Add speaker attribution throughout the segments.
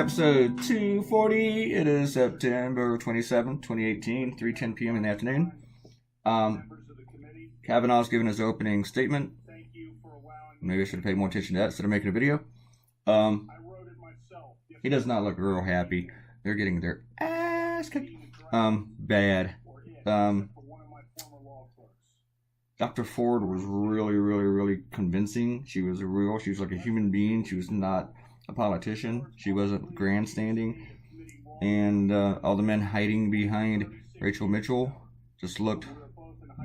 Speaker 1: episode 240. It is September 27th, 2018, 3:10 p.m. in the afternoon. Kavanaugh's giving his opening statement. Maybe I should have paid more attention to that instead of making a video. He does not look real happy. They're getting their ass kicked. Bad. Dr. Ford was really convincing. She was like a human being. She was not a politician. She wasn't grandstanding. And all the men hiding behind Rachel Mitchell just looked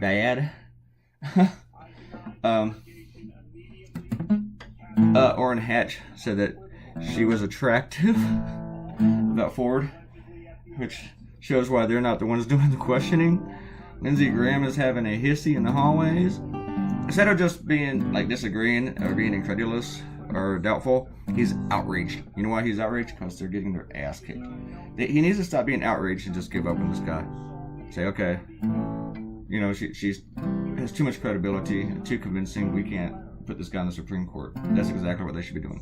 Speaker 1: bad. Orrin Hatch said that she was attractive about Ford, which shows why they're not the ones doing the questioning. Lindsey Graham is having a hissy in the hallways. Instead of just being like disagreeing or being incredulous or doubtful, he's outraged. You know why he's outraged? Because they're getting their ass kicked. He needs to stop being outraged and just give up on this guy. Say, okay, you know, she has too much credibility, too convincing. We can't put this guy in the Supreme Court. That's exactly what they should be doing.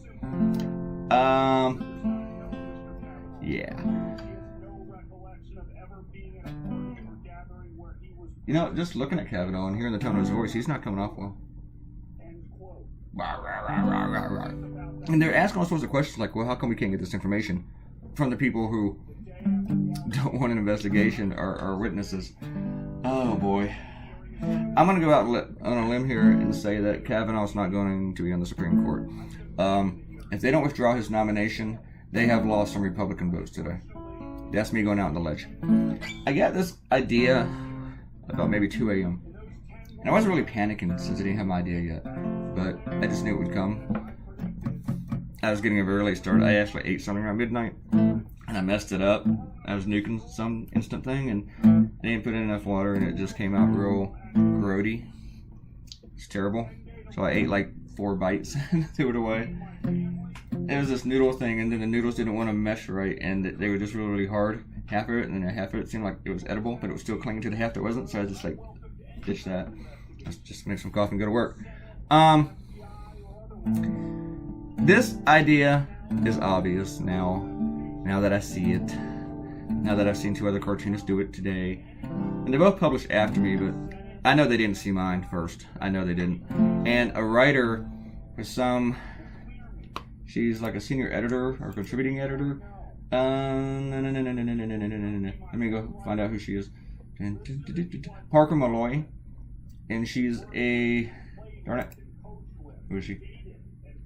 Speaker 1: Yeah. You know, just looking at Kavanaugh and hearing the tone of his voice, he's not coming off well. And they're asking all sorts of questions like, well, how come we can't get this information from the people who don't want an investigation or witnesses? Oh, boy. I'm going to go out on a limb here and say that Kavanaugh's not going to be on the Supreme Court. If they don't withdraw his nomination, they have lost some Republican votes today. That's me going out on the ledge. I got this idea about maybe 2 a.m. And I wasn't really panicking since I didn't have my idea yet. But I just knew it would come. I was getting a very late start. I actually ate something around midnight. And I messed it up. I was nuking some instant thing. And I didn't put in enough water. And it just came out real grody. It's terrible. So I ate like 4 bites and threw it away. It was this noodle thing. And then the noodles didn't want to mesh right. And they were just really hard. Half of it, and then half of it seemed like it was edible, but it was still clinging to the half that wasn't, so I just like ditched that. Let's just make some coffee and go to work. This idea is obvious now that I see it. Now that I've seen 2 other cartoonists do it today. And they both published after me, but I know they didn't see mine first. I know they didn't. And a writer for she's like a senior editor or contributing editor. No. Let me go find out who she is. Parker Malloy. And she's a... Darn it. Who is she?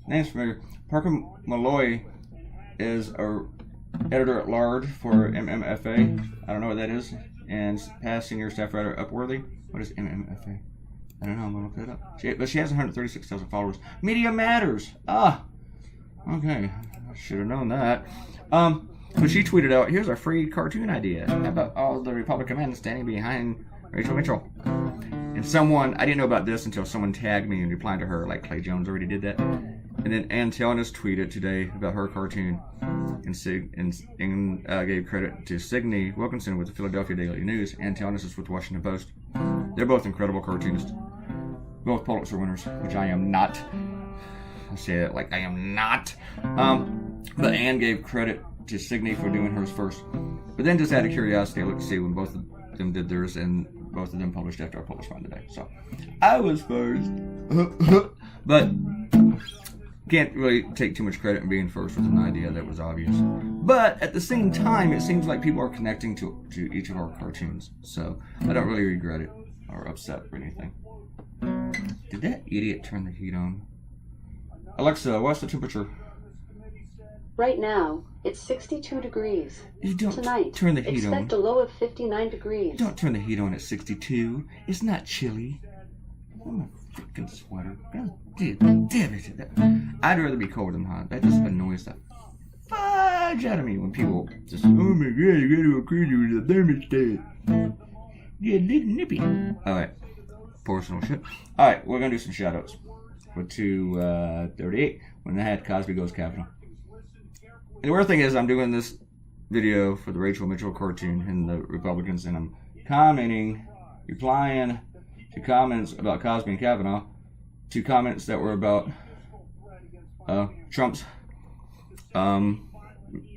Speaker 1: Name's familiar. Parker Malloy is a editor-at-large for MMFA. I don't know what that is. And past senior staff writer Upworthy. What is MMFA? I don't know. I'm going to look that up. But she has 136,000 followers. Media Matters. Okay. I should have known that. But she tweeted out, here's a free cartoon idea. How about all the Republican men standing behind Rachel Mitchell? And I didn't know about this until someone tagged me and replied to her, like Clay Jones already did that. And then Ann Tellness tweeted today about her cartoon and gave credit to Signe Wilkinson with the Philadelphia Daily News. Ann Tellness is with the Washington Post. They're both incredible cartoonists. Both Pulitzer winners, which I am not. I say it like I am not. But Ann gave credit to Signe for doing hers first. But then just out of curiosity, I looked to see when both of them did theirs, and both of them published after I published mine today. So I was first. But can't really take too much credit in being first with an idea that was obvious. But at the same time, it seems like people are connecting to each of our cartoons. So I don't really regret it or upset or anything. Did that idiot turn the heat on? Alexa, what's the temperature?
Speaker 2: Right now, it's 62 degrees.
Speaker 1: You don't
Speaker 2: Tonight,
Speaker 1: turn the heat on.
Speaker 2: Expect a low of 59 degrees.
Speaker 1: You don't turn the heat on at 62. It's not chilly. I'm a freaking sweater. God damn it. I'd rather be cold than hot. That just annoys the fudge out of me when people just, oh my god, you gotta go crazy with the thermostat. Get a little nippy. Alright. Personal shit. Alright, we're gonna do some shoutouts for 238 when the hat Cosby goes Capitol. And the weird thing is, I'm doing this video for the Rachel Mitchell cartoon and the Republicans, and I'm replying to comments about Cosby and Kavanaugh, to comments that were about Trump's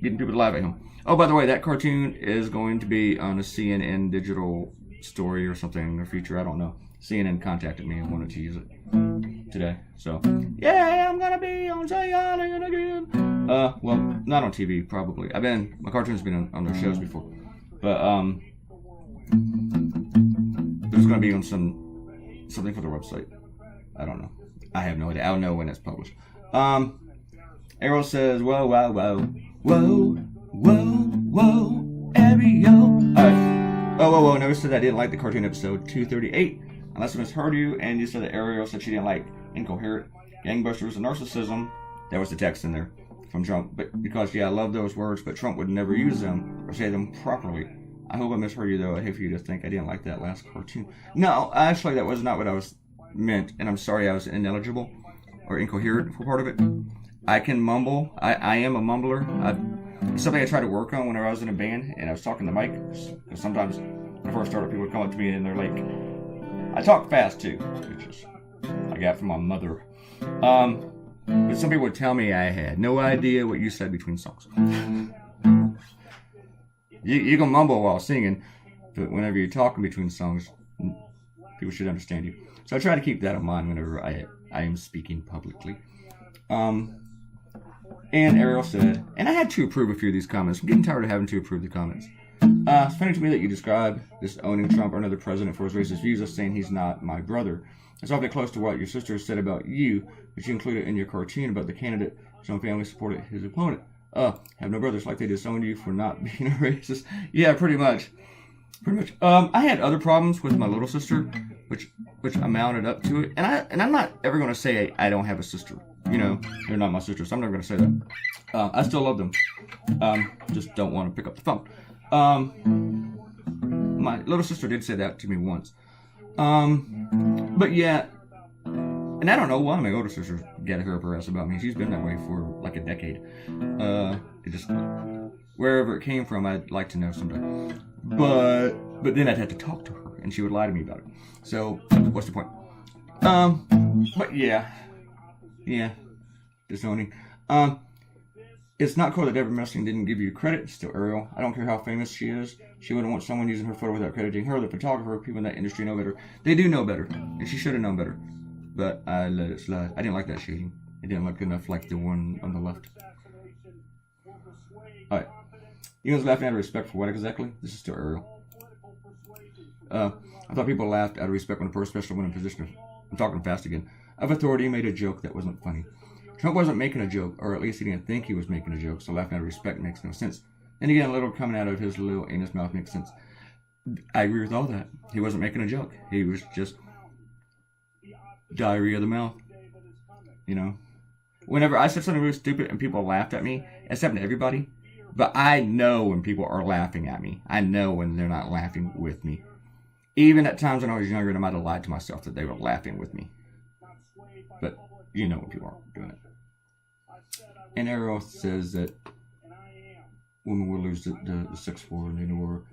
Speaker 1: getting people to laugh at him. Oh, by the way, that cartoon is going to be on a CNN digital story or something in the future. I don't know. CNN contacted me and wanted to use it today. So, yeah, I'm going to be on CNN again. Well, not on TV, probably. My cartoon's been on their shows before. But, there's going to be on something for their website. I don't know. I have no idea. I'll know when it's published. Errol says, whoa, wow, wow. Whoa, whoa, whoa, Ariel. Alright. Oh, whoa, whoa. Notice that I didn't like the cartoon episode 238. Unless I misheard you, and you said that Ariel said she didn't like incoherent gangbusters and narcissism. That was the text in there from Trump. But because, yeah, I love those words, but Trump would never use them or say them properly. I hope I misheard you, though. I hate for you to think I didn't like that last cartoon. No, actually, that was not what I was meant, and I'm sorry I was ineligible or incoherent for part of it. I can mumble. I am a mumbler. It's something I try to work on whenever I was in a band and I was talking to Mike. Because sometimes when I first started, people would come up to me and they're like, I talk fast too, which is I got from my mother. But some people would tell me I had no idea what you said between songs. You can mumble while singing, but whenever you're talking between songs, people should understand you. So I try to keep that in mind whenever I am speaking publicly. And Ariel said, and I had to approve a few of these comments. I'm getting tired of having to approve the comments. It's funny to me that you describe this owning Trump or another president for his racist views as saying he's not my brother. It's awfully close to what your sister said about you, which you included in your cartoon about the candidate. Some family supported his opponent. Have no brothers, like they disowned you for not being a racist. Yeah, pretty much. I had other problems with my little sister, which amounted up to it. And I'm not ever going to say I don't have a sister. You know, they're not my sisters, so I'm never going to say that. I still love them. Just don't want to pick up the phone. My little sister did say that to me once. But yeah, and I don't know why my older sister got her up her ass about me. She's been that way for like a decade. It just, wherever it came from, I'd like to know someday. But then I'd have to talk to her, and she would lie to me about it. So, what's the point? But yeah, disowning. It's not cool that Deborah Messing didn't give you credit. Still Ariel. I don't care how famous she is. She wouldn't want someone using her photo without crediting her. The photographer, people in that industry know better. They do know better, and she should have known better. But I let it slide. I didn't like that shading. It didn't look enough like the one on the left. Alright. You guys laughing out of respect for what exactly? This is still Ariel. I thought people laughed out of respect when a person, especially when in position I'm talking fast again, of authority made a joke that wasn't funny. Trump wasn't making a joke, or at least he didn't think he was making a joke, so laughing out of respect makes no sense. And again, a little coming out of his little anus mouth makes sense. I agree with all that. He wasn't making a joke. He was just diarrhea of the mouth. You know? Whenever I said something really stupid and people laughed at me, it's happened to everybody, but I know when people are laughing at me. I know when they're not laughing with me. Even at times when I was younger, and I might have lied to myself that they were laughing with me. But you know when people aren't doing it. And Ariel says that women will lose the 6-4 in the war,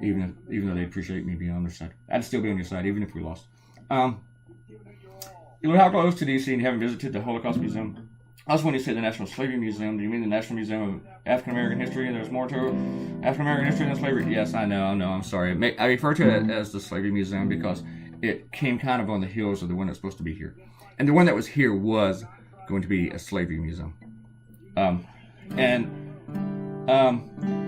Speaker 1: even though they appreciate me being on their side. I'd still be on your side, even if we lost. You live how close to D.C. and you haven't visited the Holocaust Museum? Also, when you say the National Slavery Museum, do you mean the National Museum of African American History? There's more to African American history than slavery? Yes, I know, I'm sorry. I refer to it as the Slavery Museum because it came kind of on the heels of the one that's supposed to be here. And the one that was here was going to be a slavery museum.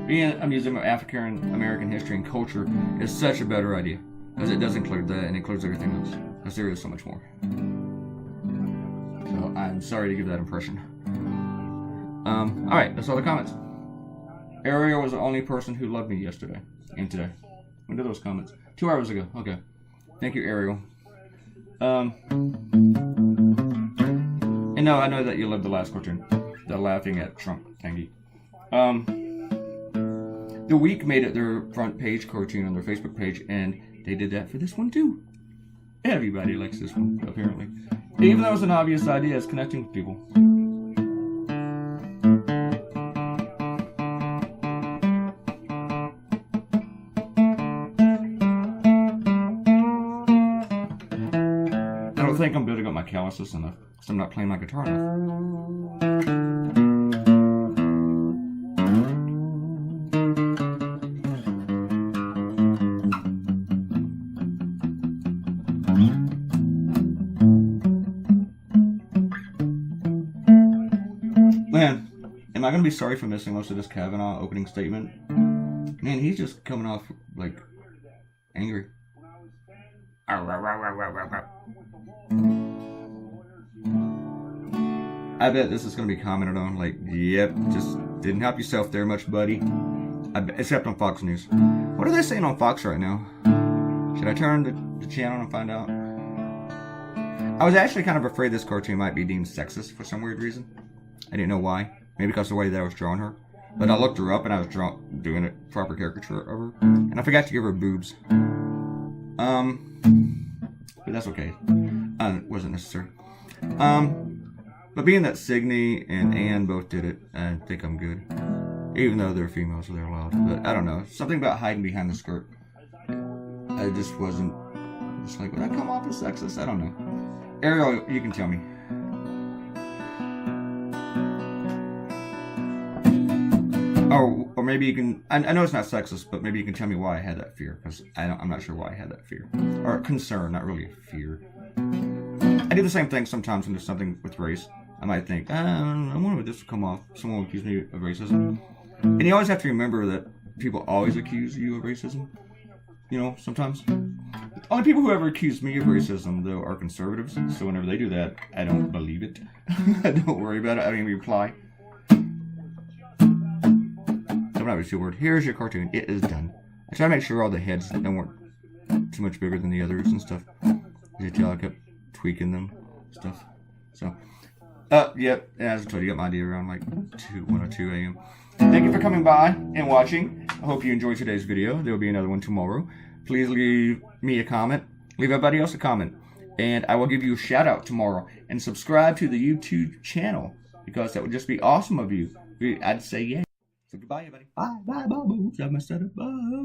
Speaker 1: Being a museum of African American history and culture is such a better idea, because it does include that and includes everything else, because there is so much more. So I'm sorry to give that impression. Alright, that's all the comments. Ariel was the only person who loved me yesterday and today. When did those comments? 2 hours ago. Okay. Thank you, Ariel. And no, I know that you loved the last cartoon. The laughing at Trump thingy. The Week made it their front page cartoon on their Facebook page, and they did that for this one too. Everybody likes this one, apparently. Even though it's an obvious idea, it's connecting with people. I don't think I'm building up my calluses enough, because I'm not playing my guitar enough. I going to be sorry for missing most of this Kavanaugh opening statement? Man, he's just coming off, like, angry. I bet this is going to be commented on, like, yep, just didn't help yourself there much, buddy. Except on Fox News. What are they saying on Fox right now? Should I turn the channel and find out? I was actually kind of afraid this cartoon might be deemed sexist for some weird reason. I didn't know why. Maybe because of the way that I was drawing her. But I looked her up and I was doing a proper caricature of her. And I forgot to give her boobs. But that's okay. It wasn't necessary. But being that Signe and Anne both did it, I think I'm good. Even though they're females, so they're allowed. But I don't know. Something about hiding behind the skirt. I just wasn't... Just like, would that come off as sexist? I don't know. Ariel, you can tell me. Or maybe you can... I know it's not sexist, but maybe you can tell me why I had that fear. Because I'm not sure why I had that fear. Or concern, not really fear. I do the same thing sometimes when there's something with race. I might think, I wonder if this will come off. Someone will accuse me of racism. And you always have to remember that people always accuse you of racism. You know, sometimes. The only people who ever accuse me of racism, though, are conservatives. So whenever they do that, I don't believe it. I don't worry about it. I don't even reply. I'm not really sure. Here's your cartoon. It is done. I try to make sure all the heads weren't too much bigger than the others and stuff. As you tell, I kept tweaking them stuff. So, yep. As I told you, got my idea around like 1:02 a.m. Thank you for coming by and watching. I hope you enjoyed today's video. There will be another one tomorrow. Please leave me a comment. Leave everybody else a comment. And I will give you a shout out tomorrow. And subscribe to the YouTube channel. Because that would just be awesome of you. I'd say yeah. So goodbye, everybody. Bye, bye, bye, bye. Have my setup. Bye.